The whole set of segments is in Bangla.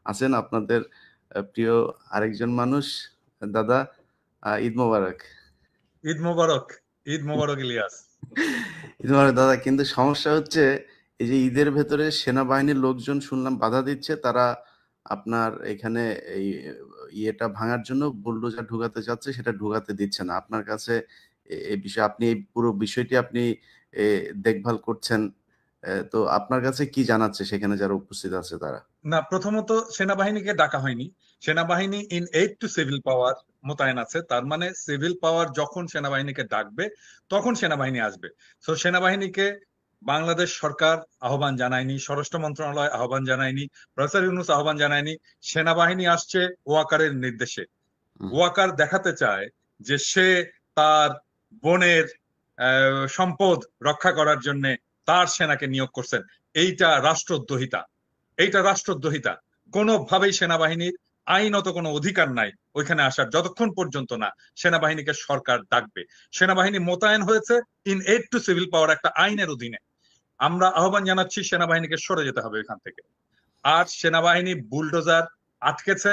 আছেন আপনাদের প্রিয় আরেকজন মানুষ। দাদা, ঈদ মোবারক। ঈদ মোবারক। ঈদ মোবারক ইলিয়াস। ঈদ মোবারক দাদা। কিন্তু সমস্যা হচ্ছে, এই যে ঈদের ভেতরে সেনাবাহিনীর লোকজন শুনলাম বাধা দিচ্ছে, তারা আপনার এখানে এই ইয়েটা ভাঙার জন্য বুলডোজার ঢুকাতে চাচ্ছে, সেটা ঢুকাতে দিচ্ছে না। আপনার কাছে এই বিষয়ে আপনি এই পুরো বিষয়টি আপনি এ, দেখভাল করছেন। তো আপনার কাছে কি জানাচ্ছে সেখানে যারা উপস্থিত আছে তারা? না, প্রথমত সেনাবাহিনীকে ডাকা হয়নি। সেনাবাহিনী ইন এইড টু সিভিল পাওয়ার মোতায়েন আছে। তার মানে সিভিল পাওয়ার যখন সেনাবাহিনীকে ডাকবে তখন সেনাবাহিনী আসবে। তো সেনাবাহিনীকে বাংলাদেশ সরকার আহ্বান জানায়নি, স্বরাষ্ট্র মন্ত্রণালয় আহ্বান জানায়নি, প্রফেসর ইউনূস আহ্বান জানায়নি। সেনাবাহিনী আসছে ওয়াকারের নির্দেশে। হুম। ওয়াকার দেখাতে চায় যে সে তার বোনের সম্পদ রক্ষা করার জন্য তার সেনাকে নিয়োগ করছেন। এইটা রাষ্ট্রদ্রোহিতা। এইটা রাষ্ট্রদ্রোহিতা। কোনোভাবেই সেনাবাহিনীর আইনত কোনো অধিকার নাই ওইখানে আসার, যতক্ষণ পর্যন্ত না সেনাবাহিনীকে সরকার ডাকবে। সেনাবাহিনী মোতায়েন হয়েছে ইন এইড টু সিভিল পাওয়ার একটা আইনের অধীনে। আমরা আহ্বান জানাচ্ছি সেনাবাহিনীকে সরে যেতে হবে এখান থেকে। আর সেনাবাহিনী বুলডোজার আটকেছে।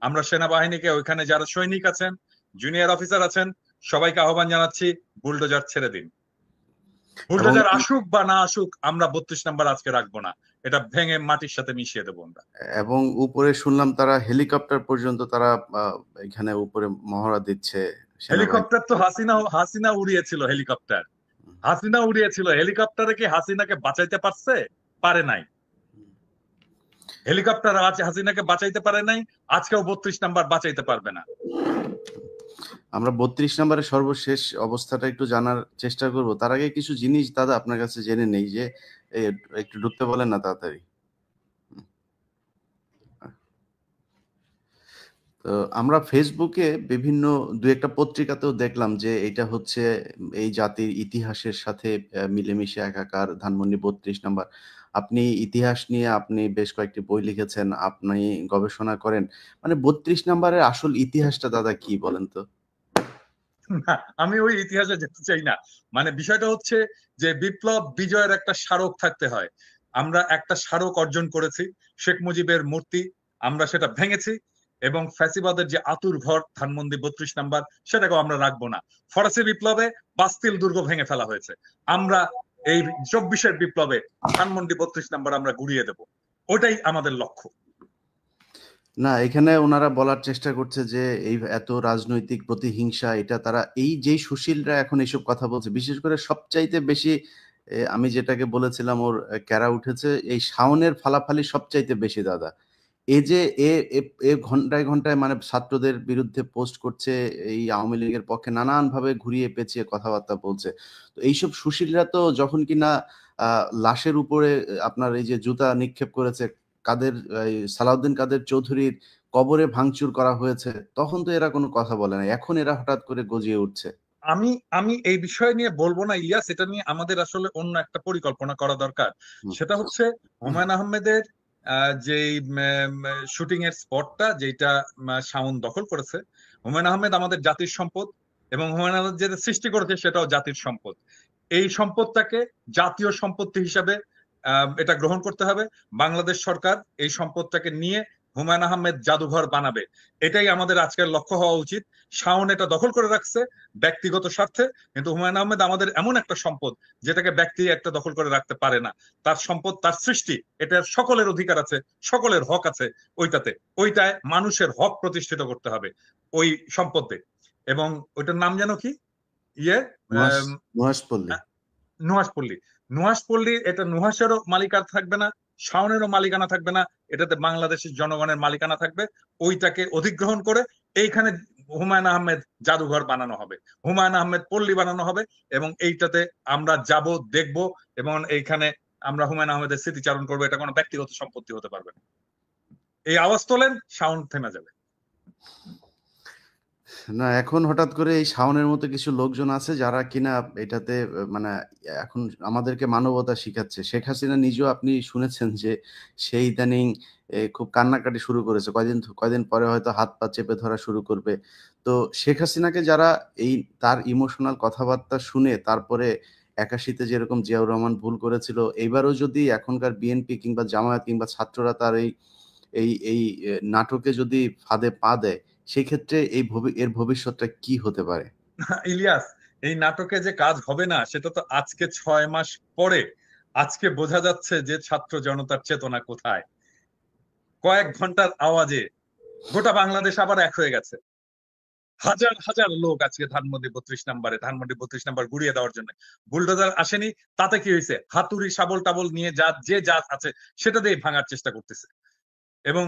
আমরা সেনাবাহিনীকে ওইখানে যারা সৈনিক আছেন, জুনিয়র অফিসার আছেন, সবাইকে আহ্বান জানাচ্ছি বুলডোজার ছেড়ে দিন। এবং বুলডোজার আসুক বা না আসুক, আমরা 32 নাম্বার আজকে রাখবো না। এটা ভেঙে মাটির সাথে মিশিয়ে দেবো আমরা। এবং উপরে শুনলাম তারা হেলিকপ্টার পর্যন্ত তারা এখানে উপরে মহড়া দিচ্ছে সেনাবাহিনী। হেলিকপ্টার তো হাসিনা হাসিনা উড়িয়েছিল হেলিকপ্টার। হাসিনা উড়িয়েছিল হেলিকপ্টারে, কি হাসিনাকে বাঁচাইতে পারছে? পারে নাই। হেলিকপ্টার আজ হাসিনাকে বাঁচাইতে পারে নাই, আজকেও 32 নাম্বার বাঁচাইতে পারবে না। আমরা 32 নম্বরের সর্বশেষ অবস্থাটা একটু জানার চেষ্টা করব। তার আগে কিছু জিনিস দাদা আপনার কাছে জেনে নেই যে এ, একটু ঢুকতে বলেন না তাড়াতাড়ি। তো আমরা ফেসবুকে বিভিন্ন দু একটা পত্রিকাতেও দেখলাম যে এটা হচ্ছে এই জাতির ইতিহাসের সাথে মিলেমিশে একাকার। ধানমন্ডি 32 নম্বর। আপনি ইতিহাস নিয়ে আপনি বেশ কয়েকটি বই লিখেছেন, আপনি গবেষণা করেন। মানে 32 নম্বরের আসল ইতিহাসটা দাদা কি বলেন তো? না, আমি ওই ইতিহাসে যেতে চাই না। মানে বিষয়টা হচ্ছে যে বিপ্লব বিজয়ের একটা স্মারক থাকতে হয়। আমরা একটা স্মারক অর্জন করেছি, শেখ মুজিবের মূর্তি। আমরা সেটা ভেঙেছি এবং ফ্যাসিবাদের যে আতুর ঘর ধানমন্ডি 32 নাম্বার, সেটাকেও আমরা রাখবো না। ফরাসি বিপ্লবে বাস্তিল দুর্গ ভেঙে ফেলা হয়েছে। আমরা এই 24-এর বিপ্লবে ধানমন্ডি 32 নাম্বার আমরা গুড়িয়ে দেব। ওটাই আমাদের লক্ষ্য। না, এখানে ওনারা বলার চেষ্টা করছে যে এই এত রাজনৈতিক প্রতিহিংসা, এটা তারা এই যে সুশীলরা এখন এইসব কথা বলছে, বিশেষ করে সবচাইতে বেশি আমি যেটাকে বলেছিলাম ওর ক্যারা উঠেছে এই শাওনের ফালাফালি সবচাইতে বেশি দাদা। এই যে এ এ এ ঘন্টায় ঘন্টায় মানে ছাত্রদের বিরুদ্ধে পোস্ট করছে, এই আওয়ামী লীগের পক্ষে নানান ভাবে ঘুরিয়ে পেঁচিয়ে কথাবার্তা বলছে। তো এইসব সুশীলরা তো যখন কিনা লাশের উপরে আপনার এই যে জুতা নিক্ষেপ করেছে, কাদের এই সালাউদ্দিন কাদের চৌধুরীর কবরে ভাঙচুর করা হয়েছে, তখন তো এরা কোনো কথা বলে না। এখন এরা হঠাৎ করে গজিয়ে উঠছে। আমি আমি এই বিষয় নিয়ে বলবো না ইলিয়াস। এটা নিয়ে আমাদের আসলে অন্য একটা পরিকল্পনা করা দরকার। হুম। সেটা হচ্ছে হুমায়ুন আহমেদের যে শুটিং এর স্পটটা যেটা শাওন দখল করেছে। হুমায়ুন আহমেদ আমাদের জাতির সম্পদ এবং হুমায়ুন আহমেদ যেটা সৃষ্টি করেছে সেটাও জাতির সম্পদ। এই সম্পদটাকে জাতীয় সম্পত্তি হিসাবে এটা গ্রহণ করতে হবে। বাংলাদেশ সরকার এই সম্পদটাকে নিয়ে হুমায়ুন আহমেদ জাদুঘর বানাবে। এটাই আমাদের আজকের লক্ষ্য হওয়া উচিত। শাওন এটা দখল করে রাখছে ব্যক্তিগত স্বার্থে, কিন্তু হুমায়ুন আহমেদ আমাদের এমন একটা সম্পদ যেটাকে ব্যক্তি একটা দখল করে রাখতে পারে না। তার সম্পদ, তার সৃষ্টি, এটার সকলের অধিকার আছে, সকলের হক আছে ওইটাতে। ওইটায় মানুষের হক প্রতিষ্ঠিত করতে হবে ওই সম্পদে। এবং ওইটার নাম যেন কি? ইয়ে নুহাশ আহ, নুহাশ পল্লী। নুহাশপল্লী। নুহাশপল্লী, এটা নুহাশেরও মালিকানা থাকবে না, শাওনেরও মালিকানা থাকবে না। এটাতে বাংলাদেশের জনগণের মালিকানা থাকবে। ওইটাকে অধিগ্রহণ করে এইখানে হুমায়ুন আহমেদ জাদুঘর বানানো হবে, হুমায়ুন আহমেদ পল্লী বানানো হবে। এবং এইটাতে আমরা যাব, দেখব এবং এইখানে আমরা হুমায়ুন আহমেদের স্মৃতিচারণ করবো। এটা কোনো ব্যক্তিগত সম্পত্তি হতে পারবে না। এই আওয়াজ তোলেন, সাউন্ড থেমে যাবে। না, এখন হঠাৎ করে এই শাওনের মতো কিছু লোকজন আছে যারা কিনা এটাতে মানে এখন আমাদেরকে মানবতা শিখাচ্ছে। শেখ হাসিনা নিজেও আপনি শুনেছেন যে সেই ইদানিং খুব কান্নাকাটি শুরু করেছে। কয়দিন পরে হয়তো হাত পা চেপে ধরা শুরু করবে। তো শেখ হাসিনাকে যারা এই তার ইমোশনাল কথাবার্তা শুনে তারপরে 81-তে যেরকম জিয়াউর রহমান ভুল করেছিল, এইবারও যদি এখনকার বিএনপি কিংবা জামায়াত কিংবা ছাত্ররা তার এই এই নাটকে যদি ফাঁদে পা দেয়, সেক্ষেত্রে এর ভবিষ্যৎটা কি হতে পারে? ইলিয়াস, এই নাটকে যে কাজ হবে না সেটা তো আজকে 6 মাস পরে আজকে বোঝা যাচ্ছে যে ছাত্র জনতার চেতনা কোথায়। কয়েক ঘন্টার আওয়াজে গোটা বাংলাদেশ আবার এক হয়ে গেছে। হাজার হাজার লোক আজকে ধানমন্ডি 32 নাম্বার গুড়িয়ে দেওয়ার জন্য। বুলডোজার আসেনি, তাতে কি হয়েছে? হাতুড়ি শাবল টাবল নিয়ে যা আছে সেটা দিয়ে ভাঙার চেষ্টা করতেছে। এবং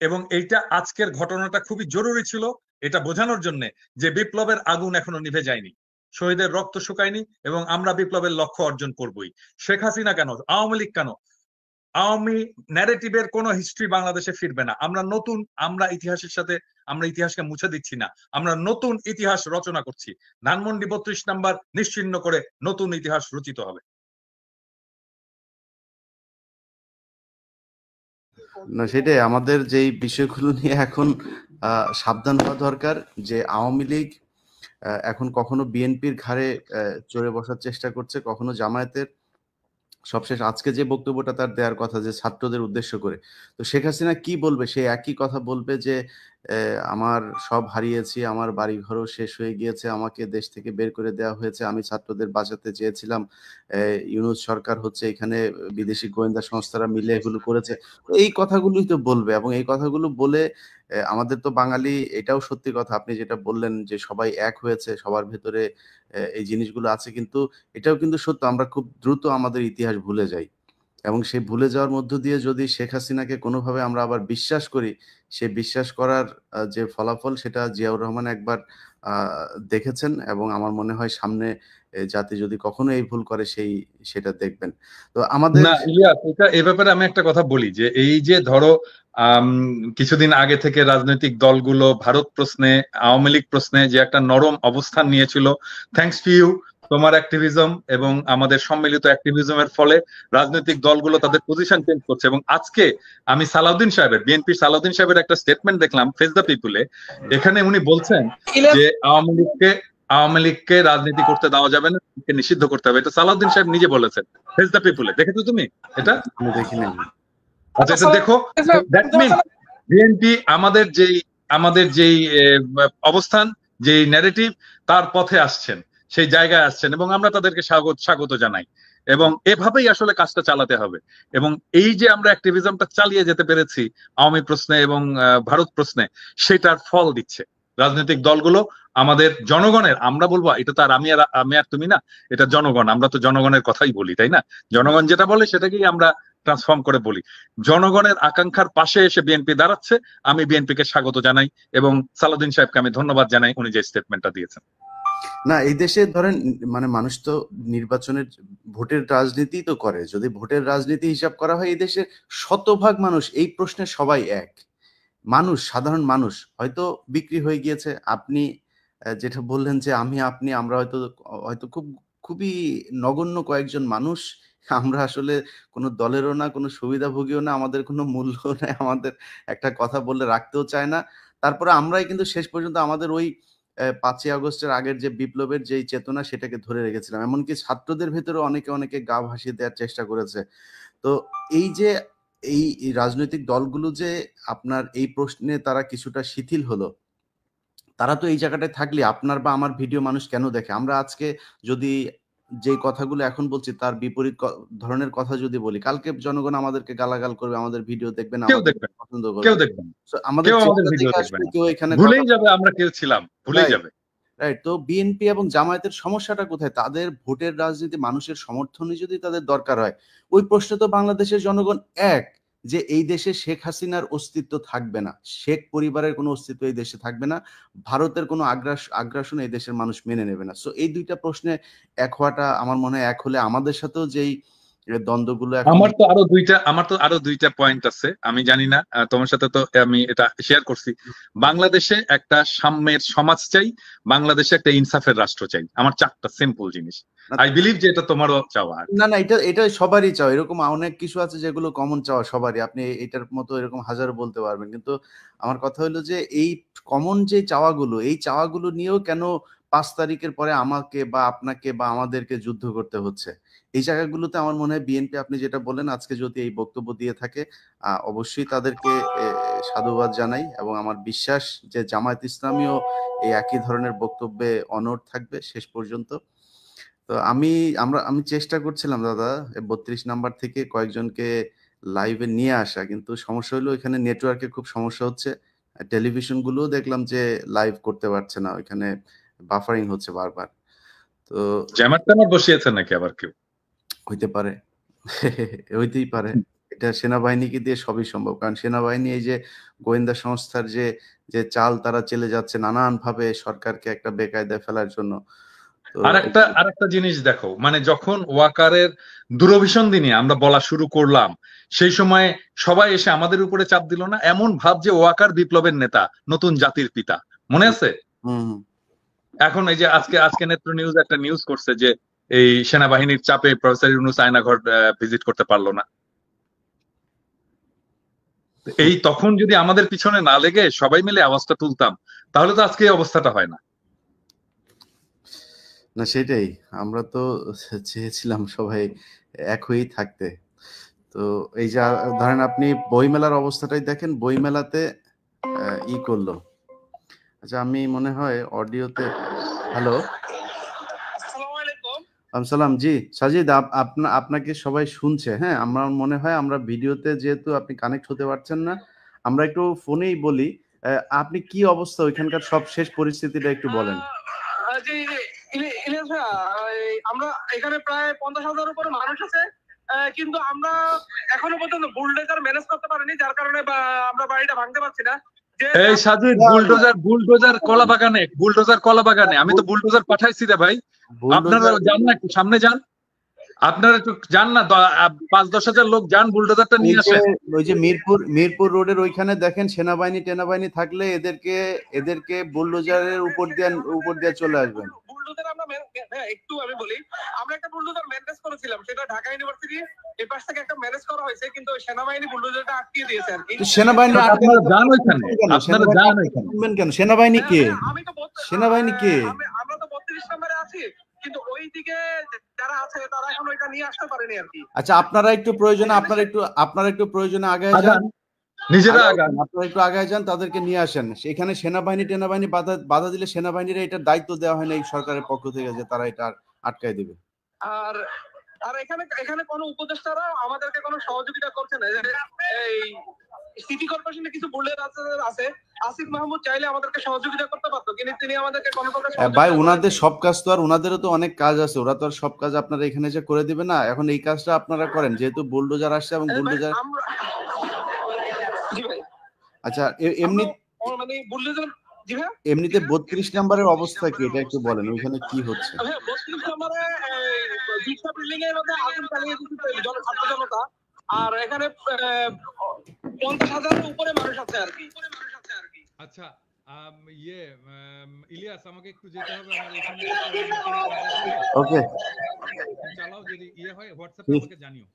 এবং এইটা আজকের ঘটনাটা খুবই জরুরি ছিল, এটা বোঝানোর জন্য যে বিপ্লবের আগুন এখনো নিভে যায়নি, শহীদের রক্ত শুকায়নি, এবং আমরা বিপ্লবের লক্ষ্য অর্জন করবই। শেখ হাসিনা কেন, আওয়ামী লীগ কেন, আওয়ামী ন্যারেটিভের কোন হিস্ট্রি বাংলাদেশে ফিরবে না। আমরা ইতিহাসের সাথে আমরা ইতিহাসকে মুছে দিচ্ছি না, আমরা নতুন ইতিহাস রচনা করছি। ধানমন্ডি 32 নাম্বার নিশ্চিহ্ন করে নতুন ইতিহাস রচিত হবে। না, সেটাই আমাদের যেই বিষয়গুলো নিয়ে এখন সাবধান হওয়া দরকার, যে আওয়ামী লীগ এখন কখনো বিএনপির ঘাড়ে চড়ে বসার চেষ্টা করছে, কখনো জামায়াতের। সবশেষ আজকে যে বক্তব্যটা তার দেওয়ার কথা, যে ছাত্রদের উদ্দেশ্য করে, তো শেখ হাসিনা কি বলবে? সে একই কথা বলবে যে আমার সব হারিয়েছি, আমার বাড়িঘরও শেষ হয়ে গিয়েছে, আমাকে দেশ থেকে বের করে দেওয়া হয়েছে, আমি ছাত্রদের বাঁচাতে চেয়েছিলাম, ইউনূস সরকার হচ্ছে এখানে বিদেশি গোয়েন্দা সংস্থারা মিলে এগুলো করেছে। তো এই কথাগুলোই তো বলবে, এবং এই কথাগুলো বলে আমাদের তো বাঙালি, এটাও সত্যি কথা আপনি যেটা বললেন যে সবাই এক হয়েছে, সবার ভেতরে এই জিনিসগুলো আছে, কিন্তু এটাও কিন্তু সত্য, আমরা খুব দ্রুত আমাদের ইতিহাস ভুলে যাই, এবং সেই ভুলে যাওয়ার মধ্য দিয়ে যদি শেখ হাসিনাকে কোনোভাবে আমরা আবার বিশ্বাস করি, সে বিশ্বাস করার যে ফলাফল, সেটা জিয়াউর রহমান একবার দেখেছেন, এবং আমার মনে হয় সামনে জাতি যদি কখনো এই ভুল করে সেটা দেখবেন। তো আমাদের না ইলিয়াস, এটা এ ব্যাপারে আমি একটা কথা বলি, যে এই যে ধরো আম, কিছুদিন আগে থেকে রাজনৈতিক দলগুলো ভারত প্রশ্নে, আওয়ামী লীগ প্রশ্নে যে একটা নরম অবস্থান নিয়েছিল, থ্যাঙ্কস টু ইউ, তোমার অ্যাক্টিভিজম এবং আমাদের সম্মিলিত অ্যাক্টিভিজমের ফলে রাজনৈতিক দলগুলো তাদের পজিশন চেঞ্জ করছে। এবং আজকে আমি বিএনপির সালাউদ্দিন সাহেবের একটা স্টেটমেন্ট দেখলাম ফেস দ্য পিপুলে। এখানে উনি বলছেন যে আওয়ামী লীগকে রাজনীতি করতে দেওয়া যাবে না, নিষিদ্ধ করতে হবে। এটা সালাউদ্দিন সাহেব নিজে বলেছেন ফেস দ্য পিপুলে। দেখেছো তুমি এটা? আমি দেখিনি। আচ্ছা, এটা দেখো। দ্যাট মিন বিএনপি আমাদের যেই অবস্থান, যেই ন্যারেটিভ, তার পথে আসছেন, সেই জায়গায় আসছেন, এবং আমরা তাদেরকে স্বাগত জানাই। এবং এভাবেই আসলে কাজটা চালাতে হবে। এবং এই যে আমরা অ্যাক্টিভিজমটা চালিয়ে যেতে পেরেছি আওয়ামী প্রশ্নে এবং ভারত প্রশ্নে, সেটার ফল দিচ্ছে রাজনৈতিক দলগুলো। আমাদের জনগণের, আমরা বলবো এটা তো আর আমি আর তুমি না, এটা জনগণ, আমরা তো জনগণের কথাই বলি, তাই না? জনগণ যেটা বলে সেটাকেই আমরা ট্রান্সফর্ম করে বলি। জনগণের আকাঙ্ক্ষার পাশে এসে বিএনপি দাঁড়াচ্ছে, আমি বিএনপিকে স্বাগত জানাই, এবং সালাউদ্দিন সাহেবকে আমি ধন্যবাদ জানাই উনি যে স্টেটমেন্টটা দিয়েছেন। না, এই দেশে ধরেন, মানে মানুষ তো নির্বাচনের ভোটের রাজনীতি তো করে, যদি ভোটের রাজনীতি হিসাব করা হয়, এই দেশের শতভাগ মানুষ এই প্রশ্নে সবাই এক। মানুষ, সাধারণ মানুষ হয়তো বিক্রি হয়ে গিয়েছে। আপনি যেটা বললেন যে আমি আপনি, আমরা হয়তো হয়তো খুবই নগণ্য কয়েকজন মানুষ, আমরা আসলে কোনো দলেরও না, কোনো সুবিধাভোগীও না, আমাদের কোনো মূল্য নাই, আমাদের একটা কথা বললে রাখতেও চায় না। তারপরে আমরাই কিন্তু শেষ পর্যন্ত আমাদের ওই ৫ই আগস্টের আগের যে বিপ্লবের যেই চেতনা, সেটাকে ধরে রেখেছিলাম। এমনকি ছাত্রদের ভেতরে অনেকে গা ভাসিয়ে দেওয়ার চেষ্টা করেছে। তো এই যে এই রাজনৈতিক দলগুলো যে আপনার এই প্রশ্নে তারা কিছুটা শিথিল হলো, তারা তো এই জায়গাটায় থাকলে আপনার বা আমার ভিডিও মানুষ কেন দেখে? আমরা আজকে যদি যে কথাগুলো এখন বলছি তার বিপরীত ধরনের কথা যদি বলি, কালকে জনগণ আমাদেরকে গালাগাল করবে, আমাদের ভিডিও দেখবে না, কেউ আমাদেরকে দেখবেন, পছন্দ কেউ করবে। দেখবেন, সো আমাদের কেউ আমাদের চেহারা ভিডিও দেখে দেখবেন আসলে না, কেউ এখানে কথা ভুলেই যাবে বলবে। আমরা কেউ ছিলাম, ভুলেই রাইট, যাবে। রাইট। তো বিএনপি এবং জামায়াতের সমস্যাটা কোথায়? তাদের ভোটের রাজনীতি, মানুষের সমর্থনই যদি তাদের দরকার হয়, ওই প্রশ্নে তো বাংলাদেশের জনগণ এক, যে এই দেশে শেখ হাসিনার অস্তিত্ব থাকবে না, শেখ পরিবারের কোনো অস্তিত্ব এই দেশে থাকবে না, ভারতের কোনো আগ্রাসন এই দেশের মানুষ মেনে নেবে না। সো এই দুইটা প্রশ্নে এক হওয়াটা আমার মনে হয়, এক হলে আমাদের সাথেও যেই দ্বন্দ্বগুলো এখন। আমার তো আরো দুইটা পয়েন্ট আছে, আমি জানি না, তোমার সাথে তো আমি এটা শেয়ার করছি। বাংলাদেশে একটা সাম্যের সমাজ চাই, বাংলাদেশে একটা ইনসাফের রাষ্ট্র চাই। আমার 4টা সিম্পল জিনিস। আই বিলিভ যে এটা তোমারও চাওয়া। না, না, এটা এটা সবারই চাওয়া। এরকম অনেক কিছু আছে যেগুলো কমন চাওয়া সবারই। আপনি এটার মতো এরকম হাজারো বলতে পারবেন। কিন্তু আমার কথা হলো যে এই কমন যে চাওয়াগুলো, এই চাওয়াগুলো নিয়েও কেন 5 তারিখের পরে আমাকে বা আপনাকে বা আমাদেরকে যুদ্ধ করতে হচ্ছে। এই জায়গাগুলোতে আমার মনে হয় বিএনপি, আপনি যেটা বললেন, আজকে যদি এই বক্তব্য দিয়ে থাকে, অবশ্যই তাদেরকে সাধুবাদ জানাই, এবং আমার বিশ্বাস যে জামায়াত ইসলামীও এই একই ধরনের বক্তব্যে অনড় থাকবে শেষ পর্যন্ত। তো আমি চেষ্টা করছিলাম দাদা 32 নাম্বার থেকে কয়েকজনকে লাইভে নিয়ে আসা, কিন্তু সমস্যা হলো এখানে নেটওয়ার্কের খুব সমস্যা হচ্ছে। টেলিভিশন গুলোও দেখলাম যে লাইভ করতে পারছে না, ওইখানে বাফারিং হচ্ছে বারবার। তো জ্যামার ট্যামার বসিয়েছেন নাকি আবার কেউ? হইতে পারে, হইতেই পারে। এটা সেনাবাহিনীকে দিয়ে সবই সম্ভব, কারণ সেনাবাহিনী এই যে গোয়েন্দা সংস্থার যে যে চাল তারা চেলে যাচ্ছে নানান ভাবে সরকারকে একটা বেকায়দায় ফেলার জন্য। তো আরেকটা জিনিস দেখো, মানে যখন ওয়াকারের দূরভিসন্ধি নিয়ে আমরা বলা শুরু করলাম, সেই সময় সবাই এসে আমাদের উপরে চাপ দিল না? এমন ভাব যে ওয়াকার বিপ্লবের নেতা, নতুন জাতির পিতা, মনে আছে? হুম, এখন এই যে আজকে আজকে নেত্র নিউজ একটা নিউজ করছে যে এই সেনাবাহিনীর চাপে প্রফেসর ইউনূস আয়নাঘর ভিজিট করতে পারলো না। এই তখন যদি আমাদের পিছনে না লেগে সবাই মিলে আওয়াজটা তুলতাম, তাহলে তো আজকে এই অবস্থাটা হয় না। না সেটাই, আমরা তো চেয়েছিলাম সবাই এক হয়েই থাকতে। তো এই যে ধরেন আপনি বইমেলার অবস্থাটাই দেখেন, বইমেলাতে ই করলো। আচ্ছা, আমি মনে হয় অডিওতে, হ্যালো, সালাম, জি সাজিদ, আপনাকে সবাই শুনছে। হ্যাঁ, আমার মনে হয় আমরা ভিডিওতে যেহেতু আপনি কানেক্ট হতে পারছেন না, আমরা একটু ফোনেই বলি। আপনি কি অবস্থা ওইখানকার সব শেষ পরিস্থিতিটা একটু বলেন। জি, ইলিয়াস ভাইয়া, আমরা এখানে প্রায় 50,000 উপরে মানুষ আছে, কিন্তু আমরা এখনো পর্যন্ত বুলডোজার ম্যানেজ করতে পারিনি, যার কারণে আমরা বাড়িটা ভাঙতে পারছি না। এই সাজিদ, বুলডোজার কলা বাগানে, আমি তো বুলডোজার পাঠাইছি রে ভাই। আপনারা যান না, একটু সামনে যান, আপনারা একটু যান না, 5-10 হাজার লোক যান, বুলডোজারটা নিয়ে আসেন। ওই যে মিরপুর রোডের ওইখানে দেখেন সেনাবাহিনী থাকলে এদেরকে বুলডোজারের উপর দিয়ে চলে আসবেন। বুলডোজার একটু আমি বলি, আমরা একটা বুলডোজার ম্যানেজ করেছিলাম, সেটা ঢাকা ইউনিভার্সিটি এই পাশ থেকে একটা ম্যানেজ করা হয়েছে, কিন্তু সেনাবাহিনী বুলডোজারটা আটকিয়ে দিয়েছে আর কি। সেনাবাহিনী আপনারা যান ওইখানে, আপনারা যান ওইখানে। কেন? সেনাবাহিনী কে? আমি তো সেনাবাহিনী কে? আমরা তো 32 নম্বরে আছি, কিন্তু ওই দিকে যারা আছে তারা এখন ওইটা নিয়ে আসতে পারেনি আর কি। আচ্ছা, আপনারা একটু প্রয়োজনে আগে যান, নিজেরা আগান, আপনারা একটু আগে যান, তাদেরকে নিয়ে আসেন। সেখানে সেনাবাহিনী বাধা দিলে সেনাবাহিনীর এটার দায়িত্ব দেওয়া হয় না এই সরকারের পক্ষ থেকে যে তারা এটা আটকায় দিবে। আর আর এখানে কোনো উপদেষ্টারা আমাদেরকে কোনো সহযোগিতা করছে না। এই সিটি কর্পোরেশনে কিছু বুলেট আছে, আসিফ মাহমুদ চাইলে আমাদেরকে সহযোগিতা করতে পারতো, কিন্তু তিনি আমাদেরকে কোনো প্রকার ভাই, ওনাদের সব কাজ তো আর, ওনাদেরও তো অনেক কাজ আছে, ওরা তো আর সব কাজ আপনারা এখানে যে করে দিবে না। এখন এই কাজটা আপনারা করেন, যেহেতু বুলডোজার আসছে এবং বুলডোজার। আচ্ছা, এমনি মানে বুলডোজার, জি ভাই, এমনিতে 32 নম্বরের অবস্থা কি, এটা একটু বলেন, ওইখানে কি হচ্ছে? 32 নম্বরে দুইটা বিল্ডিং এর মধ্যে আগুন চালিয়ে দিচ্ছে ছাত্র জনতা, আর এখানে 50,000 উপরে মানুষ আছে আর কি। আচ্ছা, ইলিয়াস, আমাকে একটু যেতে হবে, আমার এখানে ওকে, চালাও, যদি হয় হোয়াটসঅ্যাপে আমাকে জানিও।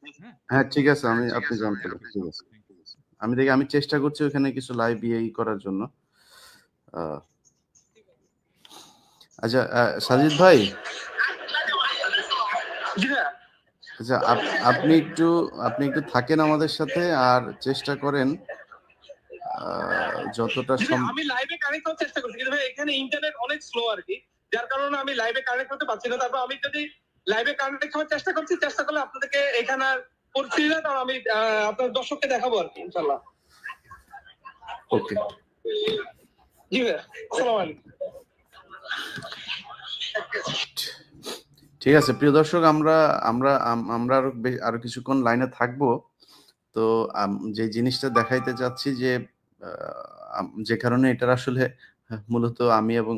হ্যাঁ ঠিক আছে, আপনি জানতে পারেন, ঠিক আছে। আমি চেষ্টা করছি ওখানে কিছু লাইভ করার জন্য। আচ্ছা, সাজিদ ভাই, আচ্ছা আপনি একটু থাকেন আমাদের সাথে, আর চেষ্টা করেন যতটা সম্ভব। আমি লাইভে কানেক্ট হওয়ার চেষ্টা করছি, কিন্তু ভাই এখানে ইন্টারনেট অনেক স্লো আর কি, যার কারণে আমি লাইভে কানেক্ট হতে পারছি না। তারপর আমি যদি লাইভে কানেক্ট হওয়ার চেষ্টা করলে আপনাদেরকে এখানে পরিস্থিতিটা আমি আপনার দর্শককে দেখাবো আর কি, ইনশাআল্লাহ। ওকে, জি ভাই, আসসালামু আলাইকুম। ঠিক আছে প্রিয় দর্শক, আমরা আরো কিছুক্ষণ লাইনে থাকবো। তো যে জিনিসটা দেখাইতে চাচ্ছি যে যে কারণে এটার আসলে মূলত আমি এবং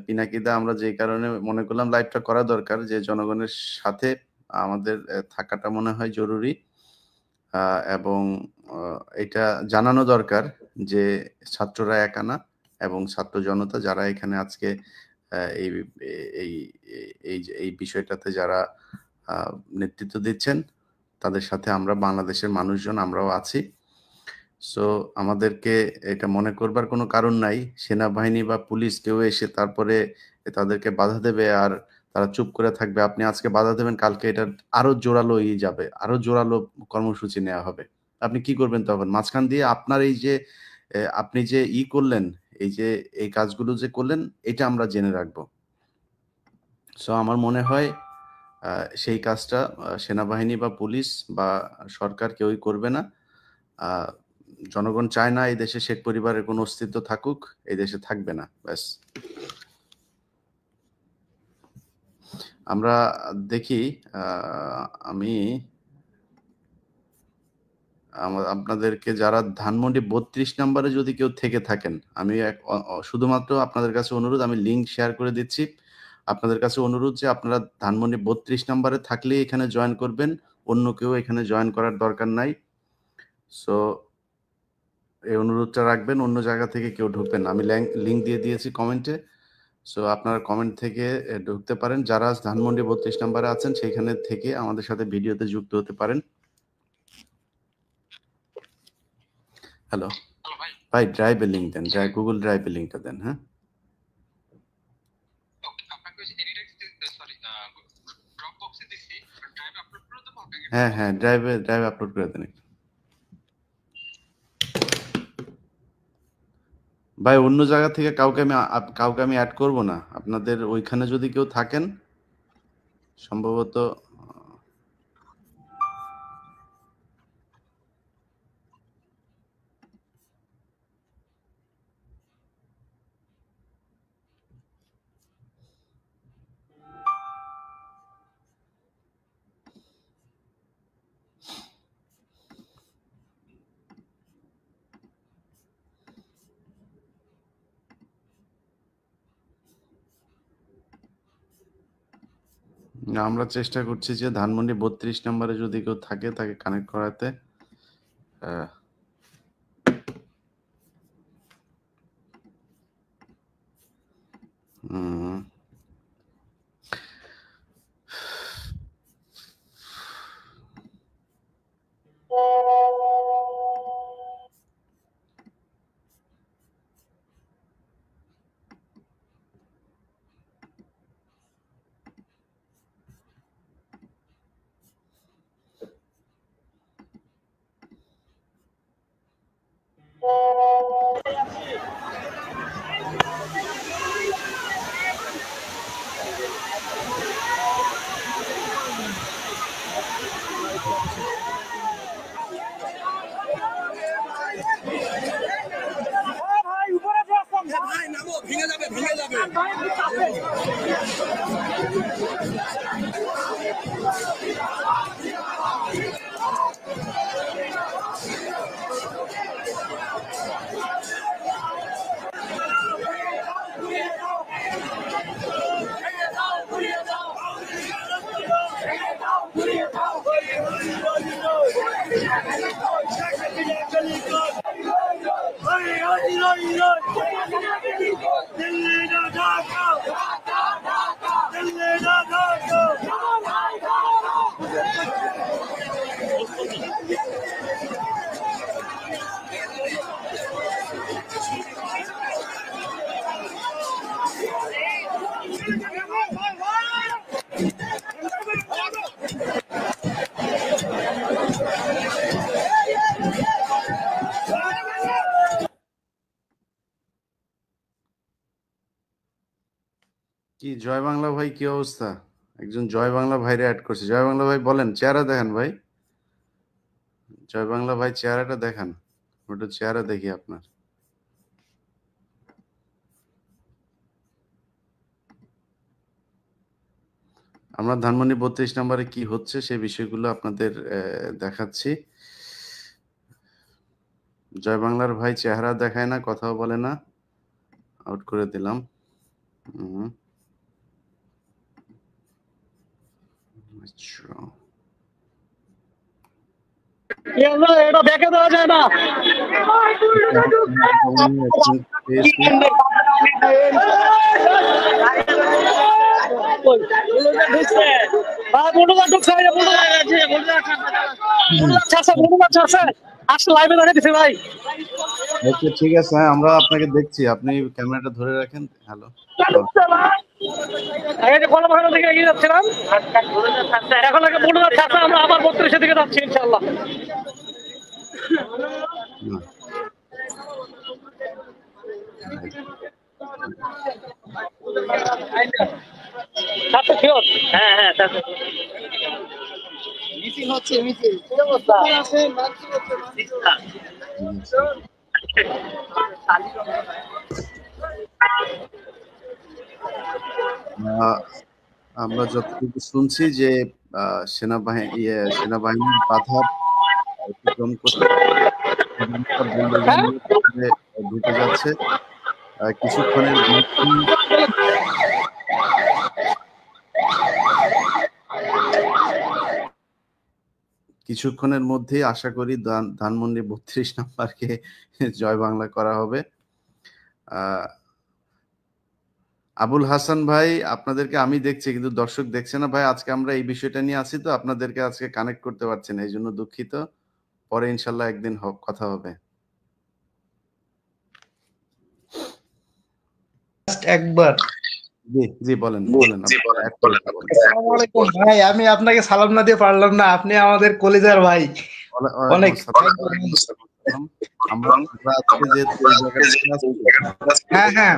পিনাকিদা, আমরা যে কারণে মনে করলাম লাইভটা করা দরকার, যে জনগণের সাথে আমাদের থাকাটা মনে হয় জরুরি, এবং এটা জানানো দরকার যে ছাত্ররা একা না, এবং ছাত্র জনতা যারা এখানে আজকে এই এই এই বিষয়টাতে যারা নেতৃত্ব দিচ্ছেন, তাদের সাথে আমরা বাংলাদেশের মানুষজন আমরাও আছি। সো আমাদেরকে এটা মনে করবার কোনো কারণ নাই সেনাবাহিনী বা পুলিশ কেউ এসে তারপরে তাদেরকে বাধা দেবে আর তারা চুপ করে থাকবে। আপনি আজকে বাধা দেবেন, কালকে এটা আরো জোরালো যাবে, আরো জোরালো কর্মসূচি নেওয়া হবে। আপনি কি করবেন তখন? মাঝখান দিয়ে আপনার এই যে আপনি যে করলেন, এই যে এই কাজগুলো যে করলেন, এটা আমরা জেনে রাখবো। সো আমার মনে হয় সেই কাজটা সেনাবাহিনী বা পুলিশ বা সরকার কেউই করবে না। জনগণ চায় না এই দেশে শেখ পরিবারের কোনো অস্তিত্ব থাকুক, এই দেশে থাকবে না, ব্যাস। আমরা দেখি আমি আপনাদেরকে যারা ধানমন্ডি 32 নম্বরে যদি কেউ থেকে থাকেন, আমি শুধুমাত্র আপনাদের কাছে অনুরোধ, আমি লিঙ্ক শেয়ার করে দিচ্ছি। আপনাদের কাছে অনুরোধ যে আপনারা ধানমন্ডি 32 নম্বরে থাকলেই এখানে জয়েন করবেন, অন্য কেউ এখানে জয়েন করার দরকার নাই। সো এই অনুরোধটা রাখবেন, অন্য জায়গা থেকে কেউ ঢুকবেন না। আমি লিঙ্ক দিয়ে দিয়েছি কমেন্টে। সো আপনারা কমেন্ট থেকে ঢুকতে পারেন। যারা ধানমন্ডি 32 নম্বরে আছেন সেখানে থেকে আমাদের সাথে ভিডিওতে যুক্ত হতে পারেন। হ্যালো ভাই, ড্রাইভে লিঙ্ক দেন, গুগল ড্রাইভে লিঙ্কটা দেন। হ্যাঁ হ্যাঁ, ড্রাইভে আপলোড করে দেন। ভাই অন্য জায়গা থেকে কাউকে আমি অ্যাড করব না। আপনাদের ওইখানে যদি কেউ থাকেন, সম্ভবত আমরা চেষ্টা করছি যে ধানমন্ডি 32 নম্বরে যদি কেউ থাকে তাকে কানেক্ট করাতে। কি জয় বাংলা ভাই, কি অবস্থা? একজন জয় বাংলা ভাইরে অ্যাড করছে। জয় বাংলা ভাই বলেন, চেহারা দেখান ভাই। জয় বাংলা ভাই চেহারাটা দেখান, ওটা চেহারা দেখি আপনার। আমরা ধানমন্ডি 32 নম্বরে কি হচ্ছে সেই বিষয়গুলো আপনাদের দেখাচ্ছি। জয় বাংলার ভাই চেহারা দেখায় না, কথাও বলে না, আউট করে দিলাম। এটা দেখে দেওয়া যায় না। আসলে লাইভে দেখা দিছে ভাই। ওকে, ঠিক আছে। হ্যাঁ, আমরা আপনাকে দেখছি, আপনি ক্যামেরাটা ধরে রাখেন। হ্যালো। কলাবাগান থেকে এগিয়ে যাচ্ছিলাম, এখন আগে বলুন চাচা আমরা আবার 32-এর দিকে যাচ্ছি ইনশাল্লাহ। চাচা শিওর? হ্যাঁ হ্যাঁ চাচা মিটিং হচ্ছে, মিটিং কি অবস্থা? আমরা যতটুকু শুনছি যে সেনাবাহিনীর বাধা অতিক্রম করে ঢুকে যাচ্ছে কিছুক্ষণের মধ্যেই আশা করি ধানমন্ডি 32 নাম্বারকে জয় বাংলা করা হবে। আবুল হাসান ভাই, আপনাদেরকে আমি দেখছি কিন্তু দর্শক দেখছে না ভাই। আজকে আমরা এই বিষয়টা নিয়ে আছি তো আপনাদেরকে আজকে কানেক্ট করতে পারছি না, এই জন্য দুঃখিত। পরে ইনশাল্লাহ একদিন কথা হবে। একবার জি বলেন। আসসালামু আলাইকুম ভাই, আমি আপনাকে সালাম না দিয়ে পারলাম না, আপনি আমাদের কলিজার ভাই। অনেক আমরা আজকে যে হ্যাঁ হ্যাঁ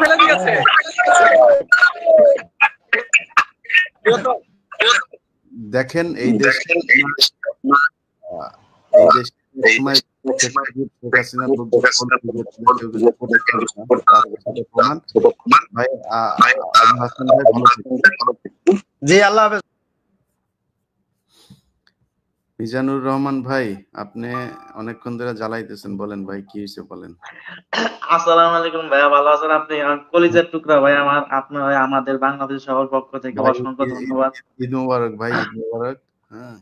ফেলে দিয়েছে। দেখেন এই দেশে সময় জি আল্লাহ হাফেজ। মিজানুর রহমান ভাই, আপনি অনেকক্ষণ ধরে জ্বালাইতেছেন, বলেন ভাই কি হয়েছে বলেন। আসসালামু আলাইকুম ভাইয়া, ভালো আছেন আপনি? কলিজার টুকরা ভাই আমার, আপনার আমাদের বাংলাদেশ সবার পক্ষ থেকে অসংখ্য ধন্যবাদ। ঈদ মোবারক ভাই, ঈদ মোবারক। হ্যাঁ